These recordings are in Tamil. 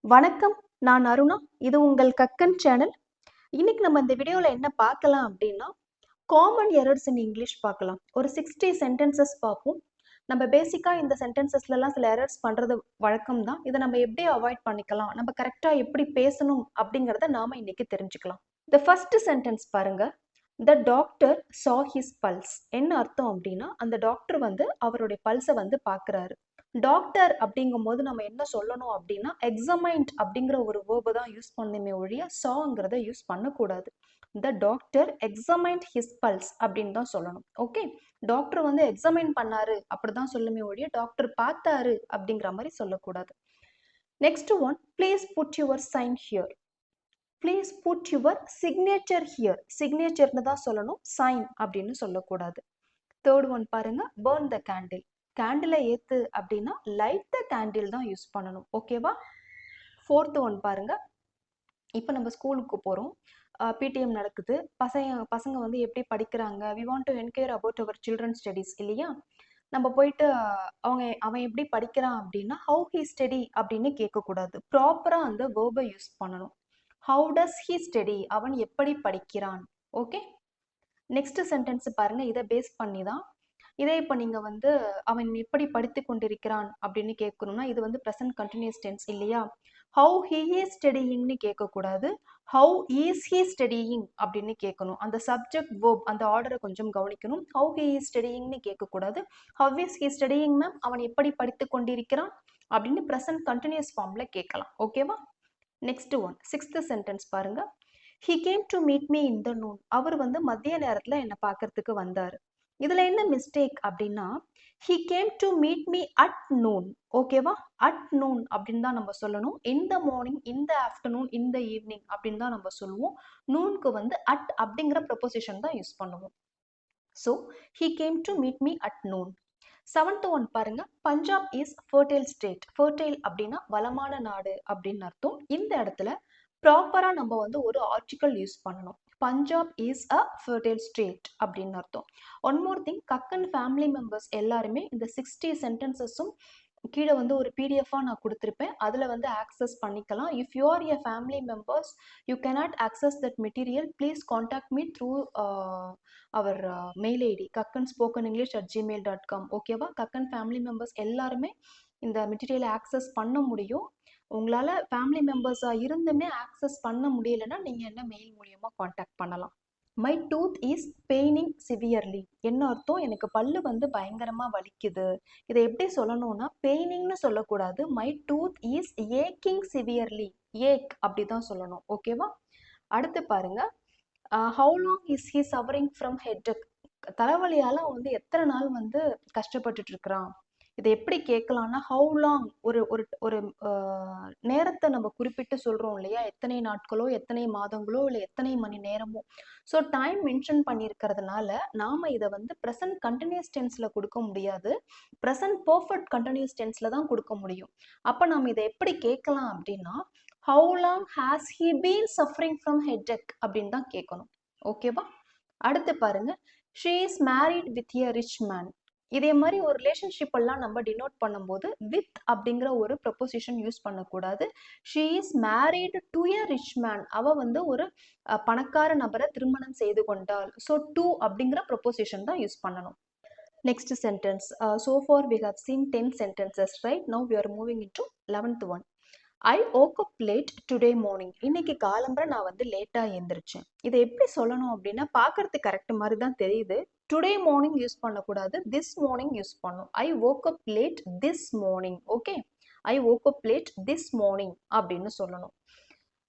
வணக்கம். நான் அருணா. இது உங்கள் கக்கன் சேனல். இன்னைக்கு நம்ம இந்த வீடியோல என்ன பார்க்கலாம் அப்படின்னா, காமன் எரர்ஸ் இன் இங்கிலீஷ் பார்க்கலாம். ஒரு 60 சென்டென்சஸ் பார்ப்போம். நம்ம பேசிக்கா இந்த சென்டென்சஸ்லலாம் சில எரர்ஸ் பண்றது வழக்கம் தான். இதை நம்ம எப்படி அவாய்ட் பண்ணிக்கலாம், நம்ம கரெக்டா எப்படி பேசணும் அப்படிங்கிறத நாம இன்னைக்கு தெரிஞ்சுக்கலாம். இந்த ஃபர்ஸ்ட் சென்டென்ஸ் பாருங்க. The doctor saw his pulse. என்ன அர்த்தம் அப்படின்னா, அந்த டாக்டர் வந்து அவருடைய பல்ஸை வந்து பார்க்குறாரு. டாக்டர் அப்படிங்கும்போது நம்ம என்ன சொல்லணும் அப்படின்னா, எக்ஸமைன்ட் அப்படிங்கிற ஒரு வேர்பை தான் யூஸ் பண்ணுமே ஒழிய சாங்கிறத யூஸ் பண்ணக்கூடாது. த டாக்டர் எக்ஸமைன்ட் ஹிஸ் பல்ஸ் அப்படின்னு தான் சொல்லணும். ஓகே, டாக்டர் வந்து எக்ஸமைன் பண்ணாரு அப்படிதான் சொல்லுமே ஒழிய டாக்டர் பார்த்தாரு அப்படிங்கிற மாதிரி சொல்லக்கூடாது. Next one, please put your sign here. Please put your signature here. சிக்னேச்சர்னு தான் சொல்லணும், சைன் அப்படின்னு சொல்லக்கூடாது. தேர்ட் ஒன் பாருங்க, பேர்ன் த கேண்டில். கேண்டிலை ஏத்து அப்படின்னா லைட் த கேண்டில் தான் யூஸ் பண்ணணும். ஓகேவா? ஃபோர்த் ஒன் பாருங்க, இப்போ நம்ம ஸ்கூலுக்கு போகிறோம், பிடிஎம் நடக்குது, பசங்க வந்து எப்படி படிக்கிறாங்க, we want to enquire about our children studies இல்லையா? நம்ம போயிட்டு அவன் எப்படி படிக்கிறான் அப்படின்னா ஹவு ஹி ஸ்டடி அப்படின்னு கேட்கக்கூடாது. ப்ராப்பராக அந்த வேர்பை யூஸ் பண்ணணும். ஹவு டஸ் ஹி ஸ்டடி, அவன் எப்படி படிக்கிறான். ஓகே, நெக்ஸ்ட் சென்டென்ஸ் பாருங்க, இதை பேஸ் பண்ணி தான். இதே இப்போ நீங்கள் வந்து அவன் எப்படி படித்து கொண்டிருக்கிறான் அப்படின்னு கேட்கணும்னா இது வந்து ப்ரெசன்ட் கண்டினியூஸ் டென்ஸ் இல்லையா? ஹவு ஹி இஸ் ஸ்டடியிங்னு கேட்கக்கூடாது, ஹவு இஸ் ஹி ஸ்டடியிங் அப்படின்னு கேட்கணும். அந்த சப்ஜெக்ட் வேர்ப் அந்த ஆர்டரை கொஞ்சம் கவனிக்கணும். ஹவு ஹி இஸ் ஸ்டடியிங்னு கேட்கக்கூடாது, how is he studying ma'am, அவன் எப்படி படித்து கொண்டிருக்கிறான் அப்படின்னு ப்ரெசன்ட் கண்டினியூஸ் ஃபார்ம்ல கேட்கலாம். ஓகேவா? நெக்ஸ்ட் ஒன், சிக்ஸ்த் சென்டென்ஸ் பாருங்க. He came to meet me in the noon. அவர் வந்து மதிய நேரத்தில் என்னை பார்க்கறதுக்கு வந்தார். இதுல என்ன மிஸ்டேக் அப்படின்னா, he came to meet me at noon. ஓகேவா? at noon அப்படின்னு தான் நம்ம சொல்லணும். in the morning, in the afternoon, in the evening அப்படின்னு தான் நம்ம சொல்லுவோம். நூனுக்கு வந்து at அப்படிங்கிற ப்ரொபோசிஷன் தான் யூஸ் பண்ணுவோம். So he came to meet me at noon. Seventh one பாருங்க, Punjab is fertile state. Fertile அப்படின்னா வளமான நாடு அப்படின்னு அர்த்தம். இந்த இடத்துல ப்ராப்பரா நம்ம வந்து ஒரு ஆர்டிக்கல் யூஸ் பண்ணணும். Punjab is a fertile state அப்படின்னு அர்த்தம். One more thing, Kakkan family members எல்லாருமே இந்த 60 சென்டென்சஸும் கீழே வந்து ஒரு பிடிஎஃபாக நான் கொடுத்துருப்பேன், அதில் வந்து ஆக்சஸ் பண்ணிக்கலாம். If you are a family members you cannot access that material, please contact me through our mail ID kakkanspokeninglish@gmail.com. ஓகேவா? கக்கன் ஃபேமிலி மெம்பர்ஸ் எல்லாருமே இந்த மெட்டீரியலை ஆக்சஸ் பண்ண முடியும். உங்களால் ஃபேமிலி மெம்பர்ஸாக இருந்துமே ஆக்சஸ் பண்ண முடியலைன்னா நீங்கள் என்ன மெயில் மூலியமாக காண்டாக்ட் பண்ணலாம். My tooth is paining severely. என்ன அர்த்தம்? எனக்கு பல்லு வந்து பயங்கரமாக வலிக்குது. இதை எப்படி சொல்லணும்னா பெயினிங்னு சொல்லக்கூடாது, மை டூத் இஸ் ஏக்கிங் சிவியர்லி. ஏக் அப்படி தான் சொல்லணும். ஓகேவா? அடுத்து பாருங்க, how long is he suffering from headache. தலைவலியால் வந்து எத்தனை நாள் வந்து கஷ்டப்பட்டுட்டு இருக்கிறான். இதை எப்படி கேட்கலாம்னா ஹவு லாங், ஒரு ஒரு ஒரு நேரத்தை நம்ம குறிப்பிட்டு சொல்கிறோம் இல்லையா? எத்தனை நாட்களோ எத்தனை மாதங்களோ இல்லை எத்தனை மணி நேரமோ. ஸோ டைம் மென்ஷன் பண்ணியிருக்கிறதுனால நாம் இதை வந்து ப்ரெசன்ட் கண்டினியூஸ் டென்ஸில் கொடுக்க முடியாது, ப்ரெசன்ட் பர்ஃபெக்ட் கண்டினியூஸ் டென்ஸில் தான் கொடுக்க முடியும். அப்போ நம்ம இதை எப்படி கேட்கலாம் அப்படின்னா how long has he been suffering from headache அப்படின்னு தான் கேட்கணும். ஓகேவா? அடுத்து பாருங்க, she is married with a rich man. இதே மாதிரி ஒரு ரிலேஷன்ஷிப் எல்லாம் நம்ம டினோட் பண்ணும்போது வித் அப்படிங்கிற ஒரு ப்ரொபோசிஷன் யூஸ் பண்ணக்கூடாது. She is married to a rich man. அவ வந்து ஒரு பணக்கார நபரை திருமணம் செய்து கொண்டாள். ஸோ டு அப்படிங்கிற ப்ரொபோசிஷன் தான் யூஸ் பண்ணணும். Next sentence, so far we have seen 10 sentences, right? Now we are moving into 11th one. I woke up late today morning. இன்னைக்கு காலம்பரை நான் வந்து லேட்டாக எழுந்திரிச்சேன். இதை எப்படி சொல்லணும் அப்படின்னா பார்க்கறதுக்கு கரெக்ட் மாதிரி தான் தெரியுது. டுடே மார்னிங் யூஸ் பண்ணக்கூடாது, திஸ் மார்னிங் யூஸ் பண்ணும். I woke up late this morning. Okay, I woke up late this morning அப்படின்னு சொல்லணும்.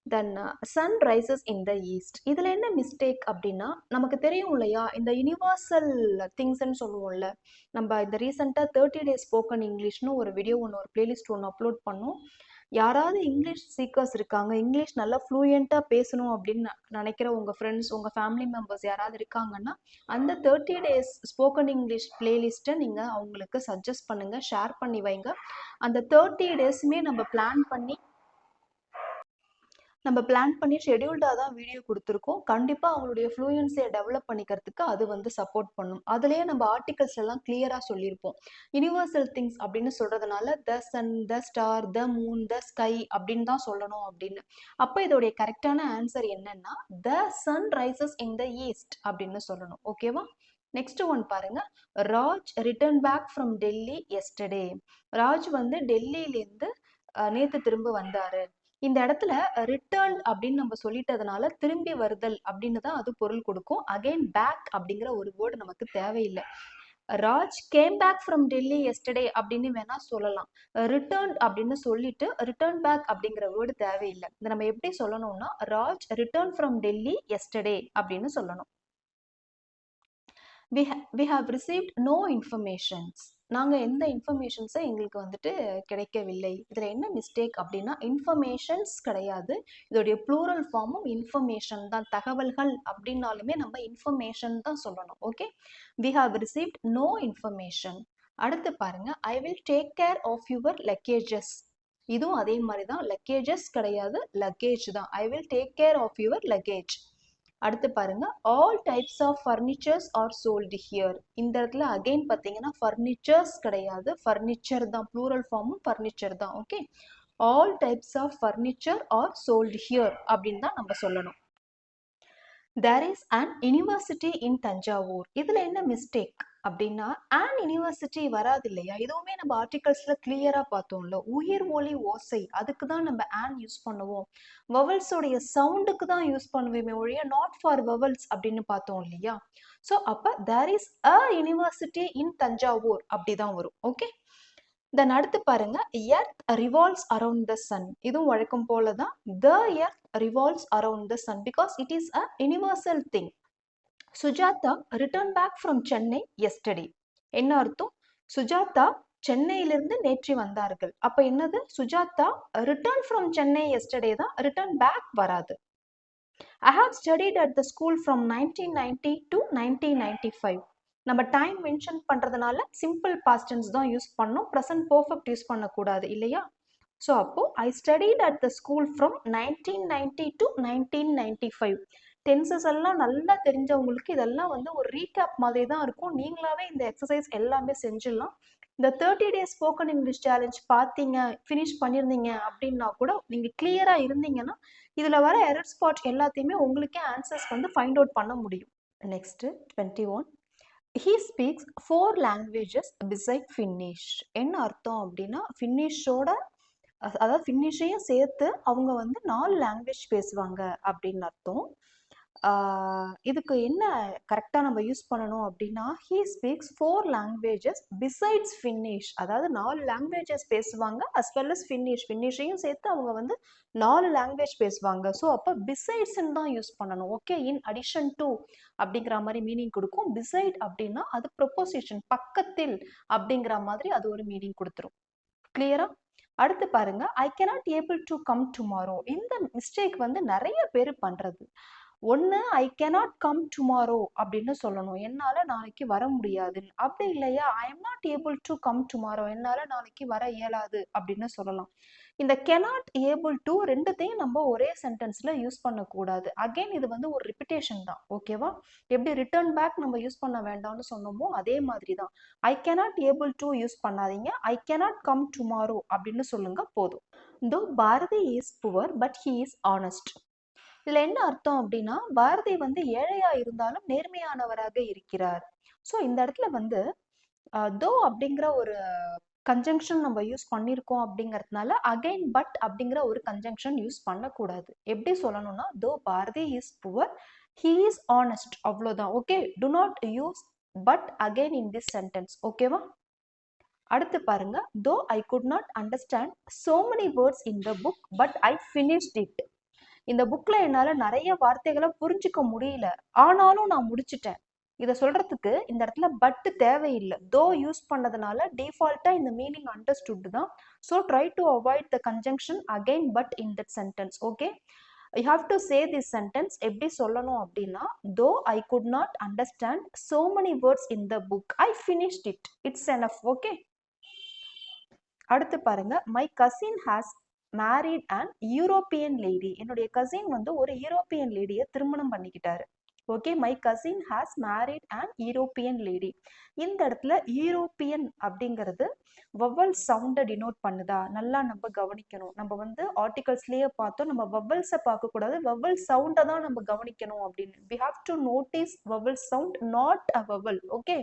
Then sun rises in the east. இதில் என்ன மிஸ்டேக் அப்படின்னா நமக்கு தெரியும் இல்லையா, இந்த யூனிவர்சல் திங்ஸ்ன்னு சொல்லுவோம்ல. நம்ம இந்த ரீசெண்டாக 30 days ஸ்போக்கன் இங்கிலீஷ்னு ஒரு வீடியோ ஒன்று, ஒரு பிளேலிஸ்ட் ஒன்று அப்லோட் பண்ணோம். யாராவது இங்கிலீஷ் சீக்கர்ஸ் இருக்காங்க, இங்கிலீஷ் நல்லா ஃப்ளூயண்ட்டாக பேசணும் அப்படின்னு நினைக்கிற உங்கள் ஃப்ரெண்ட்ஸ், உங்கள் ஃபேமிலி மெம்பர்ஸ் யாராவது இருக்காங்கன்னா அந்த 30 days ஸ்போக்கன் இங்கிலீஷ் பிளேலிஸ்ட்டை நீங்கள் அவங்களுக்கு சஜஸ்ட் பண்ணுங்கள், ஷேர் பண்ணி வைங்க. அந்த 30 days நம்ம பிளான் பண்ணி நம்ம பிளான் பண்ணி ஷெடியூல்டாக தான் வீடியோ கொடுத்துருக்கோம். கண்டிப்பாக அவங்களுடைய ஃப்ளூயன்சியை டெவலப் பண்ணிக்கிறதுக்கு அது வந்து சப்போர்ட் பண்ணும். அதுலேயே நம்ம ஆர்டிகல்ஸ் எல்லாம் கிளியராக சொல்லியிருப்போம். யுனிவர்சல் திங்ஸ் அப்படின்னு சொல்றதுனால the sun, the star, the moon, the sky அப்படின்னு தான் சொல்லணும் அப்படின்னு. அப்போ இதோடைய கரெக்டான ஆன்சர் என்னன்னா the sun rises in the east அப்படின்னு சொல்லணும். ஓகேவா? நெக்ஸ்ட் ஒன் பாருங்க. Raj return back from Delhi yesterday. Raj வந்து டெல்லியிலேருந்து நேத்து திரும்ப வந்தாரு. இந்த இடத்துல ரிட்டர்ன் அப்படின்னு நம்ம சொல்லிட்டதுனால திரும்பி வருதல் அப்படின்னு தான் அது பொருள் கொடுக்கும். அகைன் பேக் அப்படிங்கிற ஒரு வேர்டு நமக்கு தேவையில்லை. Raj came back from Delhi yesterday அப்படின்னு வேணா சொல்லலாம். ரிட்டர்ன் அப்படின்னு சொல்லிட்டு ரிட்டர்ன் பேக் அப்படிங்கிற வேர்டு தேவையில்லை. இதை நம்ம எப்படி சொல்லணும்னா Raj return from Delhi yesterday அப்படின்னு சொல்லணும். we have received no informations. நாங்கள் எந்த இன்ஃபர்மேஷன்ஸை எங்களுக்கு வந்துட்டு கிடைக்கவில்லை. இதில் என்ன மிஸ்டேக் அப்படின்னா இன்ஃபர்மேஷன்ஸ் கிடையாது. இதோடைய ப்ளூரல் ஃபார்மும் இன்ஃபர்மேஷன் தான். தகவல்கள் அப்படின்னாலுமே நம்ம இன்ஃபர்மேஷன் தான் சொல்லணும். Okay, we have received no information. அடுத்து பாருங்க, I will take care of your luggages. இதுவும் அதே மாதிரி தான். லக்கேஜஸ் கிடையாது, லக்கேஜ் தான். I will take care of your luggage. அடுத்து பாருங்க, all types of furnitures are sold here. இந்த இடத்துல அகைன் பார்த்தீங்கன்னா ஃபர்னிச்சர்ஸ் கிடையாது, ஃபர்னிச்சர் தான். ப்ளூரல் ஃபார்மும் ஃபர்னிச்சர் தான். Okay, all types of furniture are sold here அப்படின்னு தான் நம்ம சொல்லணும். There is an university in Thanjavur. இதில் என்ன மிஸ்டேக் அப்படின்னா அன் யூனிவர்சிட்டி வராது இல்லையா? இதுவுமே நம்ம ஆர்டிகல்ஸ்ல கிளியரா பார்த்தோம்ல. உயிர் ஒலி ஓசை, அதுக்கு தான் நம்ம ஆன் யூஸ் பண்ணுவோம். வவல்ஸோடைய சவுண்டுக்கு தான் யூஸ் பண்ணுவோமே ஒழிய நாட் ஃபார் வவல்ஸ் அப்படின்னு பார்த்தோம் இல்லையா? ஸோ அப்போ there is a university in Thanjavur அப்படிதான் வரும். ஓகே, தென் அடுத்து பாருங்க, earth revolves around the sun. இதுவும் வழக்கம் போல தான். The earth revolves around the sun because it is a universal thing. Sujata returned back from Chennai yesterday. என்ன அர்த்தம்? சுஜாதா சென்னையிலிருந்து நேற்று வந்தார்கள். அப்ப என்னது? Sujatha return from Chennai yesterday தான், ரிட்டர்ன் பேக் வராது. I have studied at the school from 1990 to 1995. நம்ம டைம் மென்ஷன் பண்றதுனால சிம்பிள் பாஸ்ட் டென்ஸ் தான் யூஸ் பண்ணோம். ப்ரெசன்ட் பெர்ஃபெக்ட் யூஸ் பண்ணக்கூடாது இல்லையா? ஸோ அப்போ ஐ studied at the school from 1990 to 1995. Tenses எல்லாம் நல்லா தெரிஞ்சவங்களுக்கு இதெல்லாம் வந்து ஒரு ரீகேப் மாதிரி தான் இருக்கும். நீங்களாவே இந்த எக்ஸசைஸ் எல்லாமே செஞ்சிடலாம். இந்த 30 days ஸ்போக்கன் இங்கிலீஷ் சேலஞ்ச் பார்த்தீங்க, ஃபினிஷ் பண்ணியிருந்தீங்க அப்படின்னா கூட நீங்கள் கிளியராக இருந்தீங்கன்னா இதில் வர எரர் ஸ்பாட் எல்லாத்தையுமே உங்களுக்கே ஆன்சர்ஸ் வந்து ஃபைண்ட் அவுட் பண்ண முடியும். Next 21. He speaks 4 languages beside Finnish. என்ன அர்த்தம் அப்படின்னா ஃபின்னிஷோட அதாவது ஃபின்னிஷையும் சேர்த்து அவங்க வந்து 4 லாங்குவேஜ் பேசுவாங்க அப்படின்னு அர்த்தம். இதுக்கு என்ன கரெக்டாக நம்ம யூஸ் பண்ணணும் அப்படின்னா he speaks 4 languages besides Finnish. அதாவது 4 லாங்குவேஜஸ் பேசுவாங்க அஸ் வெல் அஸ் ஃபின்னிஷ். ஃபின்னிஷையும் சேர்த்து அவங்க வந்து 4 லாங்குவேஜ் பேசுவாங்க. ஸோ அப்போ பிசைட்ஸ்ன்னு தான் யூஸ் பண்ணணும். ஓகே, இன் அடிஷன் டு அப்படிங்கிற மாதிரி மீனிங் கொடுக்கும். பிசைட் அப்படின்னா அது ப்ரொபோசிஷன், பக்கத்தில் அப்படிங்கிற மாதிரி அது ஒரு மீனிங் கொடுத்துரும். கிளியரா? அடுத்து பாருங்க, ஐ cannot able to come tomorrow. இந்த மிஸ்டேக் வந்து நிறைய பேர் பண்றது. ஒன்று ஐ கேனாட் கம் டுமாரோ அப்படின்னு சொல்லணும், என்னால் நாளைக்கு வர முடியாதுன்னு. அப்படி இல்லையா I am not able to come tomorrow, என்னால் நாளைக்கு வர இயலாது அப்படின்னு சொல்லலாம். இந்த கெனாட் ஏபிள் டு ரெண்டுத்தையும் நம்ம ஒரே சென்டென்ஸ்ல யூஸ் பண்ணக்கூடாது. அகைன் இது வந்து ஒரு ரிப்பிட்டேஷன் தான். ஓகேவா? எப்படி ரிட்டர்ன் பேக் நம்ம யூஸ் பண்ண வேண்டாம்னு சொன்னோமோ அதே மாதிரி தான். I cannot able to use பண்ணாதீங்க, ஐ கேனாட் கம் டுமாரோ அப்படின்னு சொல்லுங்க போதும். Though Bharathi is poor but he is honest. இதுல என்ன அர்த்தம் அப்படின்னா பாரதி வந்து ஏழையா இருந்தாலும் நேர்மையானவராக இருக்கிறார். ஸோ இந்த இடத்துல வந்து தோ அப்படிங்கிற ஒரு கன்ஜங்ஷன் நம்ம யூஸ் பண்ணியிருக்கோம் அப்படிங்கிறதுனால அகைன் பட் அப்படிங்கிற ஒரு கன்ஜங்ஷன் யூஸ் பண்ணக்கூடாது. எப்படி சொல்லணும்னா though Bharathi is poor he is honest, அவ்வளோதான். Okay, do not use but again in this sentence. ஓகேவா? அடுத்து பாருங்க, though I could not understand so many words in the book but I finished it. இந்த புக்ல என்னால நிறைய வார்த்தைகளை புரிஞ்சுக்க முடியல, ஆனாலும் நான் முடிச்சிட்டேன். இதை சொல்றதுக்கு இந்த இடத்துல பட் தேவையில்லை. தோ யூஸ் பண்ணதுனால டிஃபால்ட்டா இந்த மீனிங் அண்டர்ஸ்டுட் தான். So try to avoid the conjunction again but in that sentence. Okay, you have to say this sentence. எப்படி சொல்லணும் அப்படின்னா though I could not understand so many words in the book I finished it, it's enough. Okay, அடுத்து பாருங்க, my cousin has married and European lady. என்னுடைய கசின் வந்து ஒரு யூரோப்பியன் லேடியை திருமணம் பண்ணிக்கிட்டாரு. Okay, my cousin has married and European lady. இந்த இடத்துல யூரோப்பியன் அப்படிங்கிறது வவல் சவுண்டை டினோட் பண்ணுதா? நல்லா நம்ம கவனிக்கணும். நம்ம வந்து ஆர்டிகல்ஸ்லயே பார்த்தோம், நம்ம வவல்ஸை பார்க்கக்கூடாது, வவல் சவுண்டை தான் நம்ம கவனிக்கணும் அப்படின்னு. we have to notice vowel sound, not a vowel. Okay,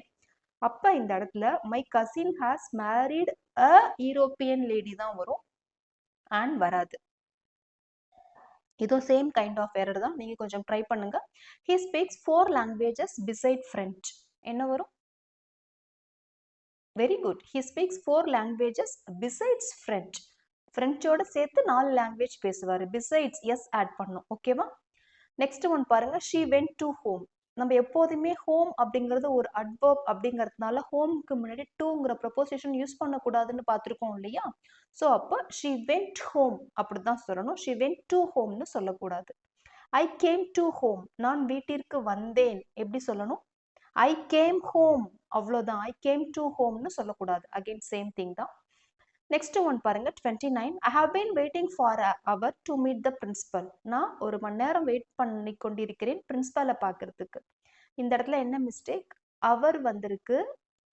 அப்ப இந்த இடத்துல my cousin has married a European lady தான் வரும், அண்ட் வராது. இதோ சேம் கைண்ட் ஆஃப் எரர் தான், நீங்க கொஞ்சம் ட்ரை பண்ணுங்க. he speaks 4 languages beside French. என்ன வரும்? Very good, he speaks 4 languages besides French. பிரெஞ்சோட சேர்த்து 4 லாங்குவேஜ் பேசுவாரு. besides எஸ் ஆட் பண்ணும். ஓகேவா? நெக்ஸ்ட் ஒன் பாருங்க, she went to home. நம்ம எப்போதுமே ஹோம் அப்படிங்கிறது ஒரு அட்வர்ப் அப்படிங்கிறதுனால ஹோம்க்கு முன்னாடி டூங்கிற ப்ரொபோசிஷன் யூஸ் பண்ணக்கூடாதுன்னு பார்த்துருக்கோம் இல்லையா? ஸோ அப்போ she went home அப்படிதான் சொல்லணும். she went to homeனு சொல்லக்கூடாது. I came to home. நான் வீட்டிற்கு வந்தேன். எப்படி சொல்லணும்? I came home. அவ்வளோதான். I came to homeனு சொல்லக்கூடாது. அகைன் சேம் திங் தான். நெக்ஸ்ட் ஒன் பாருங்க, 29. I have been waiting for an hour to meet the principal. நான் ஒரு மணி நேரம் வெயிட் பண்ணி கொண்டிருக்கிறேன் பிரின்சிபலை பார்க்கறதுக்கு. இந்த இடத்துல என்ன மிஸ்டேக்? அவர் வந்திருக்கு.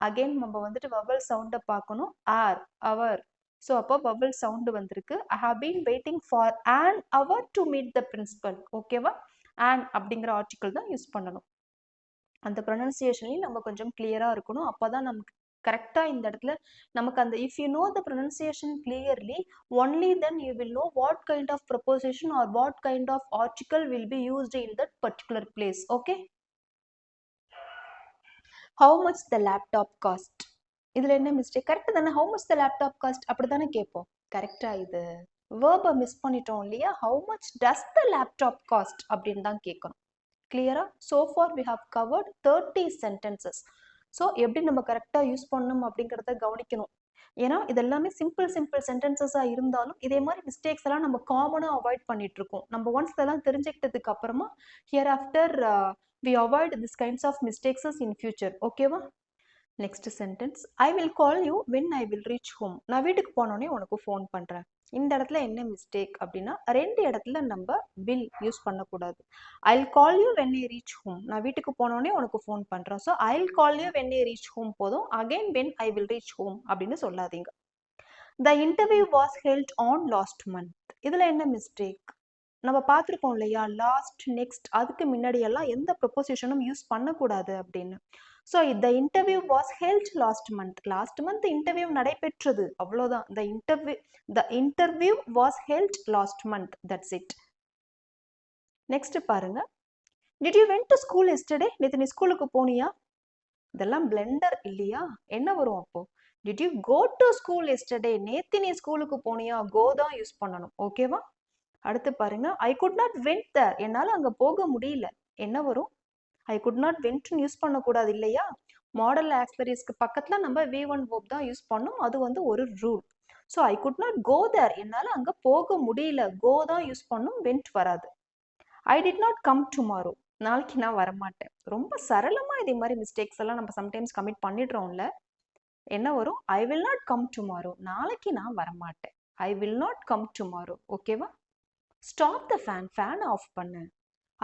அகைன் நம்ம வந்துட்டு வவல் சவுண்டை பார்க்கணும். ஆர், அவர். ஸோ அப்போ வவல் சவுண்டு வந்திருக்கு. I have been waiting for an hour to meet the principal. ஓகேவா? an அப்படிங்கிற ஆர்டிக்கல் தான் யூஸ் பண்ணணும். அந்த ப்ரொனன்சியேஷன்லையும் நம்ம கொஞ்சம் கிளியராக இருக்கணும். அப்போ தான் நமக்கு கரெக்டாக இந்த இடத்துல நமக்கு அந்த if you know the pronunciation clearly, only then you will know what kind of proposition or what kind of article will be used in that particular place. Okay, how much the laptop cost. இதில் என்ன மிஸ்டேக்? கரெக்டு தானே? How much the laptop cost அப்படி தானே கேட்போம். கரெக்டாக இது வேர்பை மிஸ் பண்ணிட்டோம் இல்லையா? How much does the laptop cost அப்படின்னு தான் கேட்கணும். கிளியரா? so far we have covered 30 sentences. So எப்படி நம்ம கரெக்டாக யூஸ் பண்ணணும் அப்படிங்கிறத கவனிக்கணும். ஏன்னா இதெல்லாமே சிம்பிள் சென்டென்சஸாக இருந்தாலும் இதே மாதிரி மிஸ்டேக்ஸ் எல்லாம் நம்ம காமனாக அவாய்ட் பண்ணிட்டு இருக்கோம். நம்ம ஒன்ஸ் இதெல்லாம் தெரிஞ்சுக்கிட்டதுக்கு அப்புறமா here after we avoid this kinds of mistakes in future. ஓகேவா? Next sentence, I will call you when I will reach home. நான் வீட்டுக்கு போனோடனே உனக்கு ஃபோன் பண்ணுறேன். இந்த இடத்துல என்ன மிஸ்டேக் அப்படின்னா, ரெண்டு இடத்துல நம்ம வில் யூஸ் பண்ணக்கூடாது. I will call you when I reach home. நான் வீட்டுக்கு போனோடனே உனக்கு ஃபோன் பண்ணுறேன். So I will call you when I reach home போதும். Again when I will reach home அப்படின்னு சொல்லாதீங்க. The interview was held on last month. இதில் என்ன மிஸ்டேக்? நம்ம பார்த்துருக்கோம் இல்லையா, லாஸ்ட், நெக்ஸ்ட், அதுக்கு முன்னாடியெல்லாம் எந்த ப்ரொபோசிஷனும் யூஸ் பண்ணக்கூடாது அப்படின்னு. So the interview was held last month. Last month interview நடைபெற்றது, அவ்வளோதான். The interview was held last month. That's it. Next பாருங்க, did you went to school yesterday. நேற்று நீ ஸ்கூலுக்கு போனியா? இதெல்லாம் பிளெண்டர் இல்லையா? என்ன வரும் அப்போ? Did you go to school yesterday. நேற்று நீ ஸ்கூலுக்கு போனியா? கோ தான் யூஸ் பண்ணணும். ஓகேவா? அடுத்து பாருங்க, I could not went there. என்னால் அங்கே போக முடியல. என்ன வரும்? ஐ குட் நாட் வென்ட்னு யூஸ் பண்ணக்கூடாது இல்லையா? மாடல் ஆக்சிலரிஸ்க்கு பக்கத்தில் நம்ம V1 verb தான் யூஸ் பண்ணோம். அது வந்து ஒரு rule. So I could not go there. என்னால் அங்கே போக முடியல. கோ தான் யூஸ் பண்ணும், வென்ட் வராது. I did not come tomorrow. நாளைக்கு நான் வரமாட்டேன். ரொம்ப சரளமாக இதே மாதிரி மிஸ்டேக்ஸ் எல்லாம் நம்ம சம்டைம்ஸ் கமிட் பண்ணிடுறோம்ல. என்ன வரும்? I will not come tomorrow. நாளைக்கு நான் வரமாட்டேன். I will not come tomorrow. ஓகேவா? Stop the fan. Fan off பண்ணு.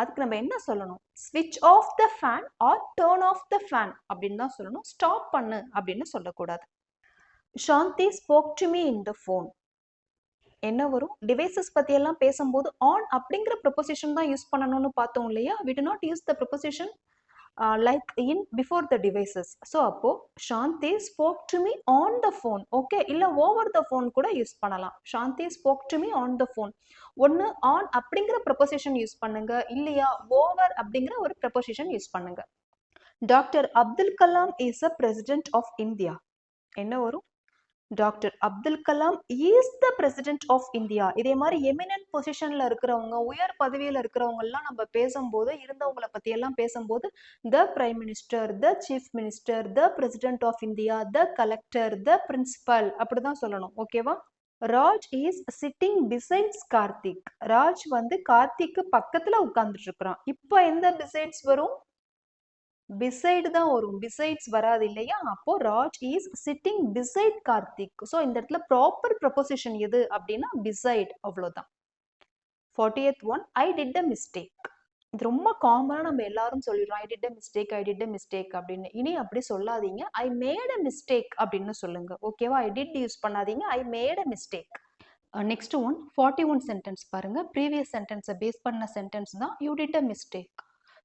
அதுக்கு நம்ம என்ன சொல்லணும்? ஸ்விட்ச் off the fan or turn off the fan அப்படின்னு தான் சொல்லணும். ஸ்டாப் பண்ணு அப்படின்னு சொல்லக்கூடாது. Shanti spoke to me in the phone. என்ன வரும்? டிவைசஸ் பத்தி எல்லாம் பேசும்போது ஆன் அப்படிங்கிற ப்ரொபோசிஷன் தான் யூஸ் பண்ணணும்னு பார்த்தோம் இல்லையா? we do not use the preposition like in before the devices. So அப்போ Shanti spoke to me on the phone. Okay, இல்லை ஓவர் த ஃபோன் கூட யூஸ் பண்ணலாம். Shanti spoke to me on the phone. ஒன்று ஆன் அப்படிங்கிற ப்ரொபோசிஷன் யூஸ் பண்ணுங்க, இல்லையா ஓவர் அப்படிங்கிற ஒரு ப்ரொபோசிஷன் யூஸ் பண்ணுங்க. Doctor Abdul Kalam is a president of India. என்ன வரும்? Doctor Abdul Kalam is the president of India. இதே மாதிரி எமினன்ட் பொசிஷன்ல இருக்கிறவங்க, உயர் பதவியில் இருக்கிறவங்க எல்லாம் நம்ம பேசும்போது, இருந்தவங்களை பத்தி எல்லாம் பேசும்போது the prime minister, the chief minister, the president of India, the collector, the principal அப்படிதான் சொல்லணும். ஓகேவா? Raj is sitting besides Karthik. Raj வந்து கார்த்திக்கு பக்கத்துல உட்கார்ந்துட்டு இருக்கிறான். இப்போ எந்த பிசைட்ஸ் வரும்? பிசைடு தான் வரும், பிசைட்ஸ் வராது இல்லையா? அப்போ Raj is sitting beside Karthik. So இந்த இடத்துல ப்ராப்பர் ப்ரொபோசிஷன் எது அப்படின்னா பிசைட், அவ்வளோதான். 40th one, I did a mistake. இது ரொம்ப காமனாக நம்ம எல்லாரும் சொல்லிடுறோம், I did a mistake, I did a mistake அப்படின்னு. இனி அப்படி சொல்லாதீங்க, ஐ மேட் அ மிஸ்டேக் அப்படின்னு சொல்லுங்க. ஓகேவா? ஐ டிட் யூஸ் பண்ணாதீங்க, I made a mistake. Next one 41 sentence பாருங்க. ப்ரீவியஸ் சென்டென்ஸை பேஸ் பண்ண சென்டென்ஸ் தான் you did a mistake.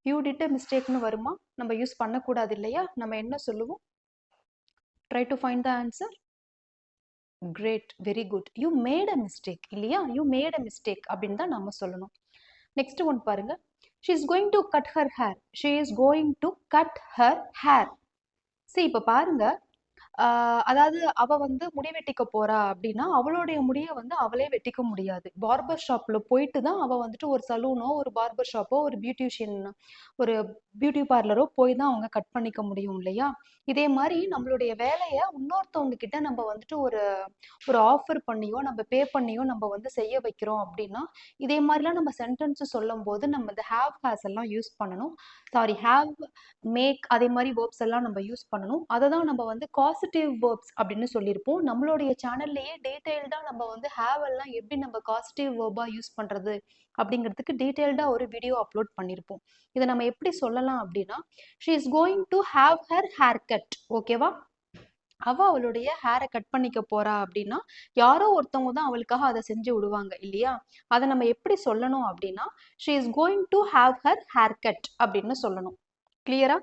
You did a மிஸ்டேக்னு வருமா? நம்ம யூஸ் பண்ணக்கூடாது இல்லையா? நம்ம என்ன சொல்லுவோம்? Try to find the answer. Great, very good. You made a mistake இல்லையா? யூ மேட் அ மிஸ்டேக் அப்படின்னு தான் நம்ம சொல்லணும். நெக்ஸ்ட் ஒன் பாருங்க. She is going to cut her hair. She is going to cut her hair. சரி, இப்போ பாருங்க, அதாவது அவ வந்து முடி வெட்டிக்க போறா அப்படின்னா அவளுடைய முடியை வந்து அவளே வெட்டிக்க முடியாது. பார்பர் ஷாப்ல போயிட்டு தான் அவ வந்துட்டு ஒரு சலூனோ ஒரு பார்பர் ஷாப்போ ஒரு பியூட்டிஷியன் ஒரு பியூட்டி பார்லரோ போய் தான் அவங்க கட் பண்ணிக்க முடியும் இல்லையா? இதே மாதிரி நம்மளுடைய வேலையை இன்னொருத்தவங்க கிட்ட நம்ம வந்துட்டு ஒரு ஒரு ஆஃபர் பண்ணியோ நம்ம பே பண்ணியோ நம்ம வந்து செய்ய வைக்கிறோம் அப்படின்னா இதே மாதிரிலாம் நம்ம சென்டென்ஸ் சொல்லும் போது நம்ம இந்த ஹேவ் ஹேஸ் எல்லாம் யூஸ் பண்ணணும். சாரி, ஹேவ், மேக், அதே மாதிரி வேர்ப்ஸ் எல்லாம் நம்ம யூஸ் பண்ணணும். அதை தான் நம்ம வந்து காசிட்டிவ் வேர்ப்ஸ் அப்படின்னு சொல்லியிருப்போம். நம்மளுடைய சேனல்லையே டீட்டெயில்டா நம்ம வந்து ஹேவ் எல்லாம் எப்படி நம்ம காசிட்டிவ் வேர்பா யூஸ் பண்றது அப்படிங்கிறதுக்கு டீட்டெயில்டா ஒரு வீடியோ அப்லோட் பண்ணியிருப்போம். இதை நம்ம எப்படி சொல்லலாம் அப்படின்னா, she is going to have her hair cut. ஓகேவா? அவளுடைய ஹேரை கட் பண்ணிக்க போறா அப்படின்னா யாரோ ஒருத்தவங்க தான் அவளுக்காக அதை செஞ்சு விடுவாங்க இல்லையா? அதை நம்ம எப்படி சொல்லணும் அப்படின்னா, she is going to have her hair cut அப்படின்னு சொல்லணும். கிளியரா?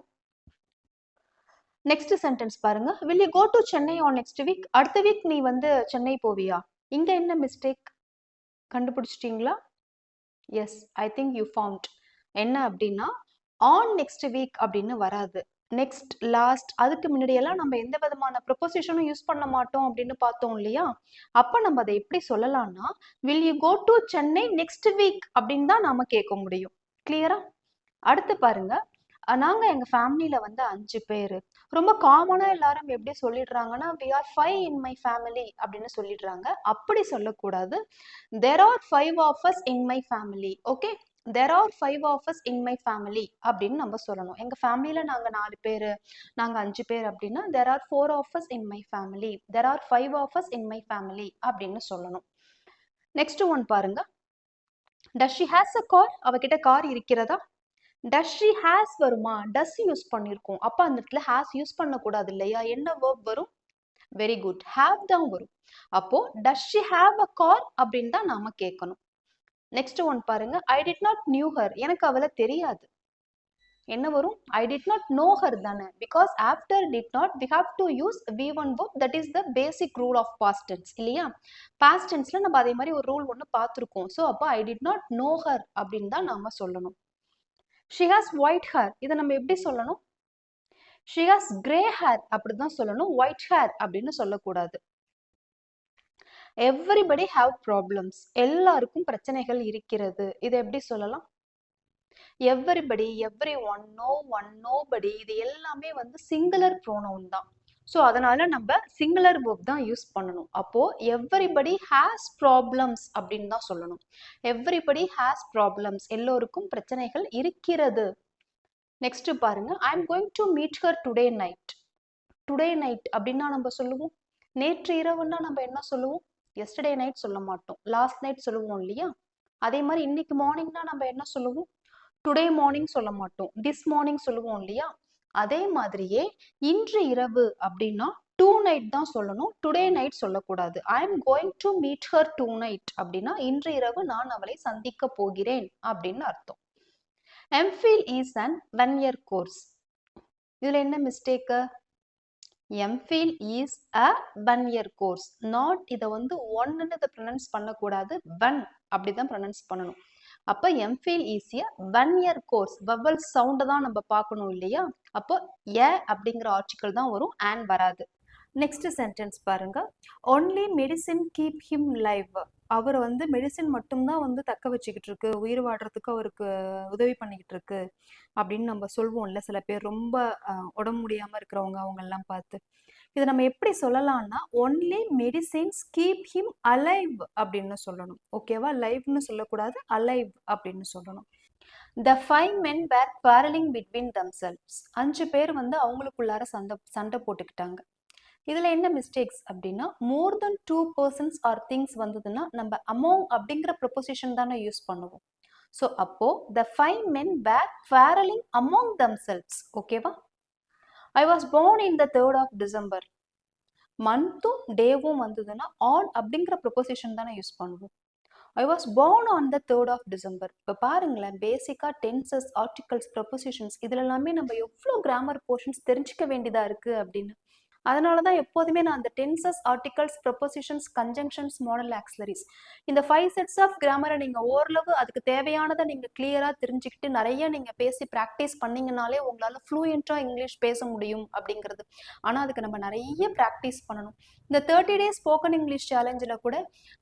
நெக்ஸ்ட் சென்டென்ஸ் பாருங்க. Will you go to Chennai on next week? அடுத்த வீக் நீ வந்து சென்னை போவியா? இங்க என்ன மிஸ்டேக் கண்டுபிடிச்சிட்டீங்களா? Yes, I think you found. என்ன அப்படின்னா ஆன் நெக்ஸ்ட் வீக் அப்படின்னு வராது. நெக்ஸ்ட், லாஸ்ட், அதுக்கு முன்னாடியெல்லாம் நம்ம எந்த விதமான ப்ரொபோசிஷனும் யூஸ் பண்ண மாட்டோம் அப்படின்னு பார்த்தோம் இல்லையா? அப்போ நம்ம அதை எப்படி சொல்லலாம்னா, will you go to Chennai next week அப்படின்னு தான் நாம கேட்க முடியும். கிளியரா? அடுத்து பாருங்க. நாங்க எங்க ஃபேமிலியில வந்து 5 பேரு. ரொம்ப காமனா எல்லாரும் எப்படி சொல்லிடுறாங்கன்னா, we are 5 in my family அப்படின்னு சொல்லிடுறாங்க. அப்படி சொல்லக்கூடாது. there are 5 of us in my family. okay, there are 5 of us in my family அப்படின்னு நம்ம சொல்லணும். எங்க ஃபேமிலியில நாங்க 4 பேரு, நாங்க 5 பேர் அப்படின்னா there are 4 of us in my family, there are 5 of us in my family அப்படின்னு சொல்லணும். நெக்ஸ்ட் ஒன் பாருங்க. does she has a car? அவகிட்ட கார் இருக்கிறதா? does she has வருமா? does யூஸ் பண்ணியிருக்கோம். அப்ப அந்த இடத்துல has யூஸ் பண்ணக்கூடாது இல்லையா? என்ன verb வரும்? வெரி குட், have தான் வரும். அப்போ does she have a car அப்படின்னு தான் நாம கேட்கணும். நெக்ஸ்ட் ஒன் பாருங்க. I did not knew her. எனக்கு அவளை தெரியாது. என்ன வரும்? I did not know her தானே. because after did not we have to use V1 verb. that is the basic rule of past tense இல்லையா? past tenseல நம்ம அதே மாதிரி ஒரு ரூல் ஒன்று பார்த்துருக்கோம். ஸோ அப்போ I did not know her அப்படின்னு தான் நாம சொல்லணும். she has white hair. இதை நம்ம எப்படி சொல்லணும்? she has gray hair அப்படிதான் சொல்லணும். white hair அப்படின்னு சொல்லக்கூடாது. everybody have problems. எல்லாருக்கும் பிரச்சனைகள் இருக்கிறது. இதை எப்படி சொல்லலாம்? everybody, everyone, no one, nobody, இது எல்லாமே வந்து சிங்குலர் ப்ரோனவுன் தான். ஸோ அதனால நம்ம சிங்குலர் வேர்ப் தான் யூஸ் பண்ணணும். அப்போ everybody has problems அப்படின்னு தான் சொல்லணும். everybody has problems. எல்லோருக்கும் பிரச்சனைகள் இருக்கிறது. நெக்ஸ்ட் பாருங்க. I am going to meet her today night. Today night அப்படின்னா நம்ம சொல்லுவோம். நேற்று இரவுன்னா நம்ம என்ன சொல்லுவோம்? எஸ்டர்டே நைட் சொல்ல மாட்டோம், லாஸ்ட் நைட் சொல்லுவோம் இல்லையா? அதே மாதிரி இன்னைக்கு மார்னிங்னா நம்ம என்ன சொல்லுவோம்? டுடே மார்னிங் சொல்ல மாட்டோம், திஸ் மார்னிங் சொல்லுவோம் இல்லையா? அதே மாதிரியே இன்று இரவு அப்படின்னா டூ நைட் தான் சொல்லணும், டுடே நைட் சொல்லக்கூடாது. I am going to meet her tonight அப்படின்னா இன்று இரவு நான் அவளை சந்திக்க போகிறேன் அப்படின்னு அர்த்தம். MPhil is an 1 year course. இதுல என்ன mistake? MPhil is a 1 year course. Not இதை வந்து ஒன்னு இதை ப்ரொனன்ஸ் பண்ணக்கூடாது, ஒன் அப்படிதான் ப்ரொனன்ஸ் பண்ணணும். அப்போ MPhil is a 1 year course. Vowel சவுண்டை தான் நம்ம பார்க்கணும் இல்லையா? அப்போ ஏ அப்படிங்கிற ஆர்டிக்கல் தான் வரும், அண்ட் வராது. நெக்ஸ்ட் சென்டென்ஸ் பாருங்க. Only medicine keep him live. அவர் வந்து மெடிசின் மட்டும்தான் வந்து தக்க வச்சுக்கிட்டு இருக்கு, உயிர் வாடுறதுக்கு அவருக்கு உதவி பண்ணிக்கிட்டு இருக்கு அப்படின்னு நம்ம சொல்வோம்ல. சில பேர் ரொம்ப உடம்பு முடியாம இருக்கிறவங்க அவங்க எல்லாம் பார்த்து இதை நம்ம எப்படி சொல்லலாம்னா, only medicines keep him alive அப்படின்னு சொல்லணும். ஓகேவா? லைவ்னு சொல்லக்கூடாது, அலைவ் அப்படின்னு சொல்லணும். The five men were quarreling between themselves. 5 பேர் வந்து அவங்களுக்குள்ளார சண்டை போட்டுக்கிட்டாங்க. இதுல என்ன மிஸ்டேக்ஸ் அப்படின்னா, மோர் தென் 2 persons ஆர் திங்ஸ் வந்ததுன்னா நம்ம அமோங் அப்படிங்கிற ப்ரொபோசிஷன் தானே யூஸ் பண்ணுவோம். ஸோ அப்போ the 5 men were quarreling among themselves. ஓகேவா? I was born in the 3rd of December. மந்த்தும் டேவும் வந்ததுன்னா ஆன் அப்படிங்கிற ப்ரொபோசிஷன் தானே யூஸ் பண்ணுவோம். I was born on the 3rd of December. இப்போ பாருங்களேன், பேசிக்கா டென்சஸ், ஆர்டிகல்ஸ், ப்ரொபோசிஷன்ஸ் இதுல எல்லாமே நம்ம எவ்வளோ கிராமர் போர்ஷன்ஸ் தெரிஞ்சுக்க வேண்டியதா இருக்கு அப்படின்னு. அதனால தான் எப்போதுமே நான் அந்த tenses, articles, propositions, conjunctions, model ஆக்சிலரிஸ் இந்த 5 செட்ஸ் ஆஃப் கிராமரை நீங்கள் ஓரளவு அதுக்கு தேவையானதை நீங்கள் கிளியராக தெரிஞ்சுக்கிட்டு நிறைய நீங்கள் பேசி ப்ராக்டிஸ் பண்ணீங்கனாலே உங்களால் ஃப்ளூயண்ட்டாக இங்கிலீஷ் பேச முடியும் அப்படிங்கிறது. ஆனால் அதுக்கு நம்ம நிறைய ப்ராக்டிஸ் பண்ணணும். இந்த 30 days ஸ்போக்கன் இங்கிலீஷ் சேலஞ்சில் கூட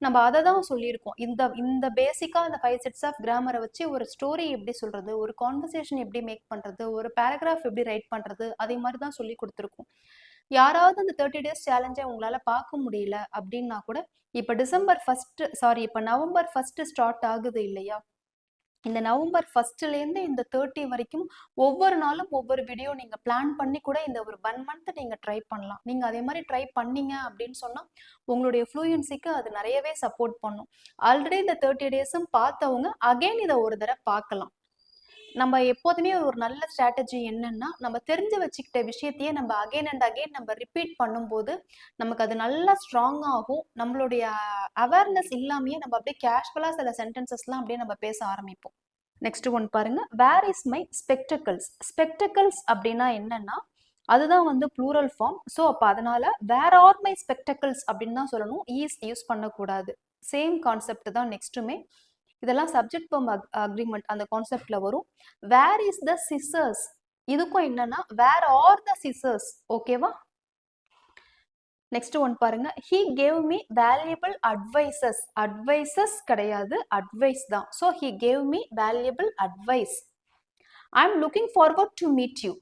நம்ம அதை தான் சொல்லியிருக்கோம். இந்த பேசிக்காக அந்த 5 செட்ஸ் ஆஃப் கிராமரை வச்சு ஒரு ஸ்டோரி எப்படி சொல்கிறது, ஒரு கான்வர்சேஷன் எப்படி மேக் பண்ணுறது, ஒரு பேராகிராஃப் எப்படி ரைட் பண்ணுறது, அதே மாதிரி தான் சொல்லி கொடுத்துருக்கோம். யாராவது அந்த 30 days சேலஞ்சை உங்களால் பார்க்க முடியல அப்படின்னா கூட இப்போ இப்போ நவம்பர் 1 ஸ்டார்ட் ஆகுது இல்லையா? இந்த நவம்பர் 1லேருந்து இந்த 30 வரைக்கும் ஒவ்வொரு நாளும் ஒவ்வொரு வீடியோ நீங்கள் பிளான் பண்ணி கூட இந்த ஒரு 1 month நீங்கள் ட்ரை பண்ணலாம். நீங்கள் அதே மாதிரி ட்ரை பண்ணீங்க அப்படின்னு சொன்னால் உங்களுடைய ஃப்ளூயன்சிக்கு அது நிறையவே சப்போர்ட் பண்ணும். ஆல்ரெடி இந்த 30 days பார்த்தவங்க அகைன் இதை ஒரு தடவை பார்க்கலாம். நம்ம எப்போதுமே ஒரு நல்ல ஸ்ட்ராட்டஜி என்னன்னா, நம்ம தெரிஞ்சு வச்சுக்கிட்ட விஷயத்தையே நம்ம அகைன் அண்ட் அகைன் நம்ம ரிப்பீட் பண்ணும்போது நமக்கு அது நல்லா ஸ்ட்ராங் ஆகும். நம்மளுடைய அவேர்னஸ் இல்லாமையே நம்ம அப்படியே கேஷுவலா சில சென்டென்சஸ்லாம் அப்படியே நம்ம பேச ஆரம்பிப்போம். நெக்ஸ்ட் ஒன் பாருங்க, where is my spectacles. Spectacles அப்படின்னா என்னன்னா, அதுதான் வந்து ப்ளூரல் ஃபார்ம். ஸோ அப்போ அதனால வேர் ஆர் மை ஸ்பெக்டக்கிள்ஸ் அப்படின்னு தான் சொல்லணும், ஈஸ் யூஸ் பண்ணக்கூடாது. சேம் கான்செப்ட் தான் நெக்ஸ்ட்டுமே. இதெல்லாம் சப்ஜெக்ட் ஃபார்ம் அக்ரிமெண்ட் அந்த கான்செப்ட்ல வரும். வேர் இஸ் த சிசர்ஸ், இதுக்கும் என்னன்னா வேர் ஆர் த சிசர்ஸ். ஓகேவா? நெக்ஸ்ட் ஒன் பாருங்க, he gave me valuable advices. Advices கிடையாது, அட்வைஸ் தான். So he gave me valuable advice. I am looking forward to meet you.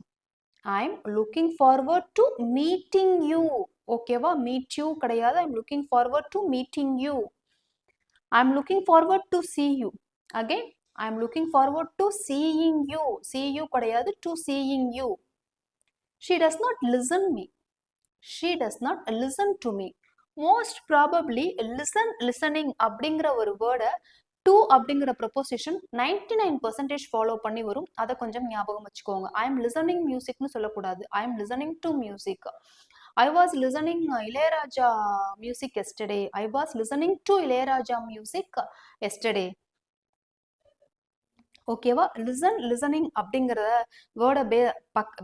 I am looking forward to meeting you. ஓகேவா? மீட் யூ கிடையாது, I am looking forward to meeting you. I'm looking forward to see you. Again, I'm looking forward to seeing you. See you கிடையாது, to seeing you. She does not listen me. She does not listen to me. Most probably listening அப்படிங்கிற ஒரு வேர்டை to அப்படிங்கிற ப்ரொபோசிஷன் 99% ஃபாலோ பண்ணி வரும். அதை கொஞ்சம் ஞாபகம் வச்சுக்கோங்க. I am listening musicனு சொல்லக்கூடாது. I am listening to music. I was listening Ilayaraja music yesterday. I was listening to Ilayaraja music yesterday. ஓகேவா? லிசனிங் அப்படிங்கிற வேர்டை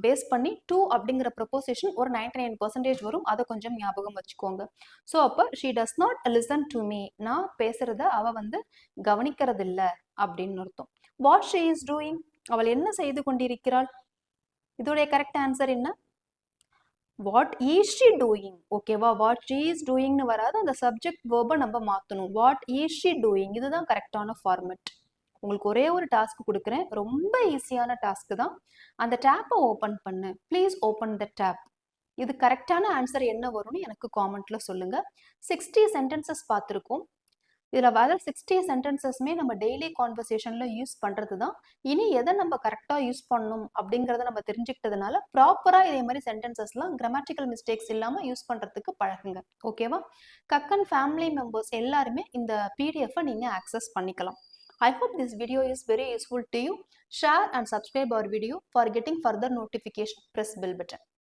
பேஸ் பண்ணி டு அப்படிங்கிற ப்ரொபோசிஷன் ஒரு 99% வரும். அதை கொஞ்சம் ஞாபகம் வச்சுக்கோங்க. ஸோ அப்போ she does not listen to me, நான் பேசுறத அவ வந்து கவனிக்கிறது இல்லை அப்படின்னு அர்த்தம். வாட் ஷீ இஸ் டூயிங், அவள் என்ன செய்து கொண்டிருக்கிறாள். இதோடைய கரெக்ட் ஆன்சர் என்ன? What is she doing. ஓகேவா? வாட் ஷி இஸ் டூயிங்னு வராது, அந்த சப்ஜெக்ட் வேர்பை நம்ம மாற்றணும். வாட் ஈஸ் ஷி டூயிங், இதுதான் கரெக்டான ஃபார்மெட். உங்களுக்கு ஒரே ஒரு டாஸ்க் கொடுக்குறேன், ரொம்ப ஈஸியான டாஸ்க் தான். அந்த டேப்பை ஓப்பன் பண்ணு. Please open the tab. இது கரெக்டான ஆன்சர் என்ன வரும்னு எனக்கு காமெண்ட்ல சொல்லுங்க. 60 சென்டென்சஸ் பார்த்துருக்கோம். இதில் வர 60 சென்டென்சஸ்மே நம்ம டெய்லி கான்வர்சேஷனில் யூஸ் பண்ணுறது தான். இனி எதை நம்ம கரெக்டாக யூஸ் பண்ணணும் அப்படிங்கிறத நம்ம தெரிஞ்சுக்கிட்டதுனால ப்ராப்பராக இதே மாதிரி சென்டென்சஸ்லாம் கிராமட்டிக்கல் மிஸ்டேக்ஸ் இல்லாமல் யூஸ் பண்ணுறதுக்கு பழகுங்க. ஓகேவா? கக்கன் ஃபேமிலி மெம்பர்ஸ் எல்லாருமே இந்த பிடிஎஃப்பை நீங்கள் ஆக்சஸ் பண்ணிக்கலாம். I hope this video is very useful to you. Share and subscribe our video for getting further notification. Press bell button.